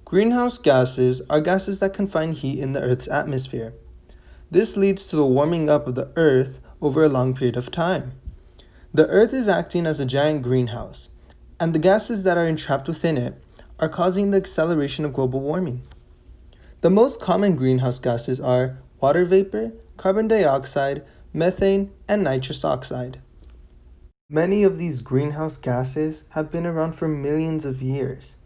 Greenhouse gases are gases that confine heat in the Earth's atmosphere. This leads to the warming up of the Earth over a long period of time. The Earth is acting as a giant greenhouse, and the gases that are entrapped within it are causing the acceleration of global warming. The most common greenhouse gases are water vapor, carbon dioxide, methane, and nitrous oxide. Many of these greenhouse gases have been around for millions of years.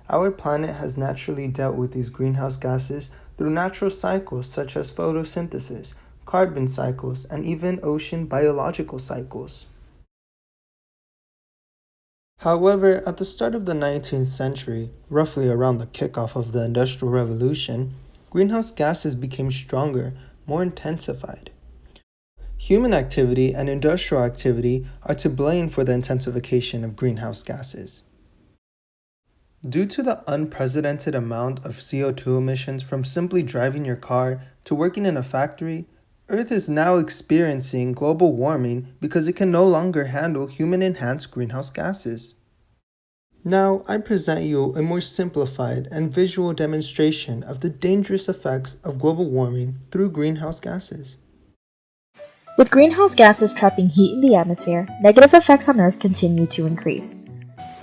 Our planet has naturally dealt with these greenhouse gases through natural cycles such as photosynthesis, carbon cycles, and even ocean biological cycles. However, at the start of the 19th century, roughly around the kickoff of the Industrial Revolution, greenhouse gases became stronger, more intensified. Human activity and industrial activity are to blame for the intensification of greenhouse gases. Due to the unprecedented amount of CO2 emissions from simply driving your car to working in a factory, Earth is now experiencing global warming because it can no longer handle human-enhanced greenhouse gases. Now, I present you a more simplified and visual demonstration of the dangerous effects of global warming through greenhouse gases. With greenhouse gases trapping heat in the atmosphere, negative effects on Earth continue to increase.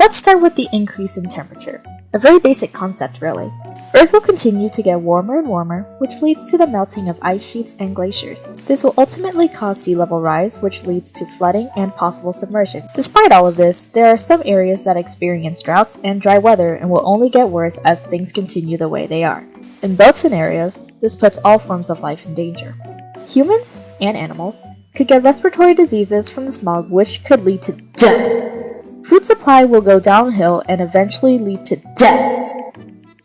Let's start with the increase in temperature. A very basic concept, really. Earth will continue to get warmer and warmer, which leads to the melting of ice sheets and glaciers. This will ultimately cause sea level rise, which leads to flooding and possible submersion. Despite all of this, there are some areas that experience droughts and dry weather and will only get worse as things continue the way they are. In both scenarios, this puts all forms of life in danger. Humans and animals could get respiratory diseases from the smog, which could lead to death. Food supply will go downhill and eventually lead to death.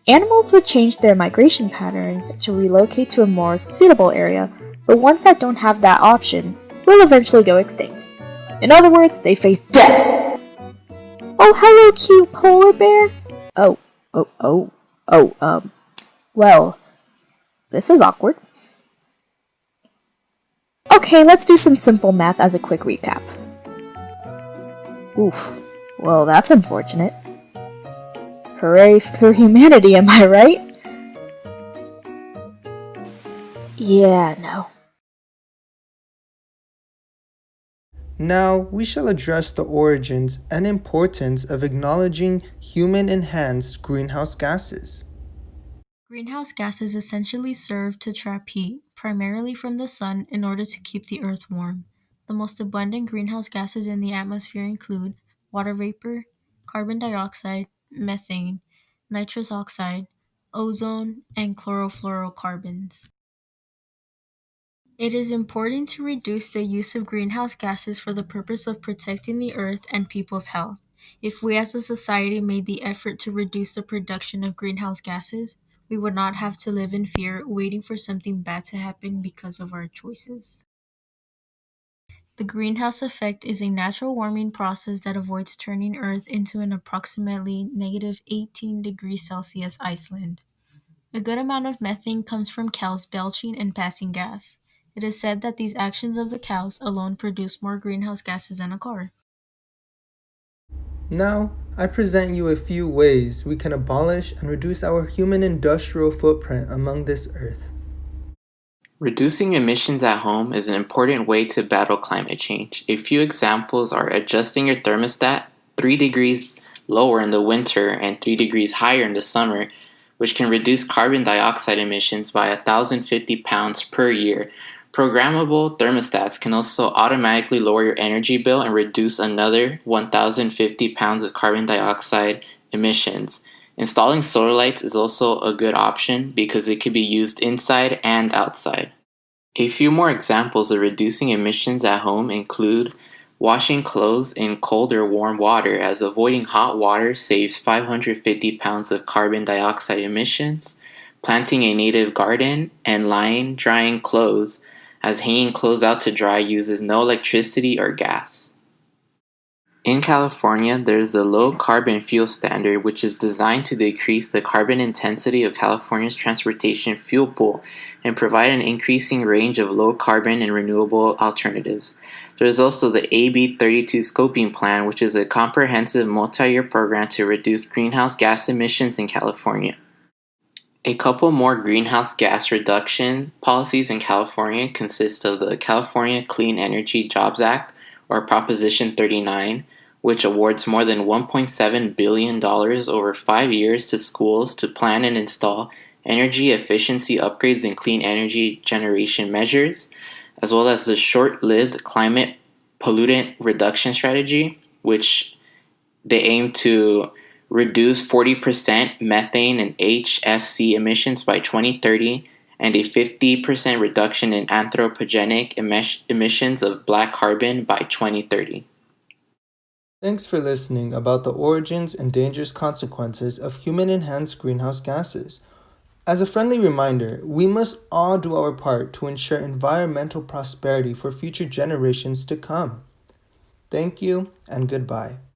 Animals would change their migration patterns to relocate to a more suitable area, but ones that don't have that option will eventually go extinct. In other words, they face death. Oh, hello, cute polar bear. Well, this is awkward. Okay, let's do some simple math as a quick recap. Oof, well, that's unfortunate. Hooray for humanity, am I right? Yeah, no. Now, we shall address the origins and importance of acknowledging human-enhanced greenhouse gases. Greenhouse gases essentially serve to trap heat, primarily from the sun, in order to keep the earth warm. The most abundant greenhouse gases in the atmosphere include water vapor, carbon dioxide, methane, nitrous oxide, ozone, and chlorofluorocarbons. It is important to reduce the use of greenhouse gases for the purpose of protecting the earth and people's health. If we as a society made the effort to reduce the production of greenhouse gases, we would not have to live in fear waiting for something bad to happen because of our choices. The greenhouse effect is a natural warming process that avoids turning Earth into an approximately negative 18 degrees Celsius Iceland. A good amount of methane comes from cows belching and passing gas. It is said that these actions of the cows alone produce more greenhouse gases than a car. Now, I present you a few ways we can abolish and reduce our human industrial footprint among this earth. Reducing emissions at home is an important way to battle climate change. A few examples are adjusting your thermostat 3 degrees lower in the winter and 3 degrees higher in the summer, which can reduce carbon dioxide emissions by 1,050 pounds per year. Programmable thermostats can also automatically lower your energy bill and reduce another 1,050 pounds of carbon dioxide emissions. Installing solar lights is also a good option because it can be used inside and outside. A few more examples of reducing emissions at home include washing clothes in cold or warm water, as avoiding hot water saves 550 pounds of carbon dioxide emissions, planting a native garden, and line drying clothes, as hanging clothes out to dry uses no electricity or gas. In California, there is the Low Carbon Fuel Standard, which is designed to decrease the carbon intensity of California's transportation fuel pool and provide an increasing range of low carbon and renewable alternatives. There is also the AB 32 Scoping Plan, which is a comprehensive multi-year program to reduce greenhouse gas emissions in California. A couple more greenhouse gas reduction policies in California consist of the California Clean Energy Jobs Act, or Proposition 39, which awards more than $1.7 billion over 5 years to schools to plan and install energy efficiency upgrades and clean energy generation measures, as well as the short-lived climate pollutant reduction strategy, which they aim to reduce 40% methane and HFC emissions by 2030 and a 50% reduction in anthropogenic emissions of black carbon by 2030. Thanks for listening about the origins and dangerous consequences of human-enhanced greenhouse gases. As a friendly reminder, we must all do our part to ensure environmental prosperity for future generations to come. Thank you and goodbye.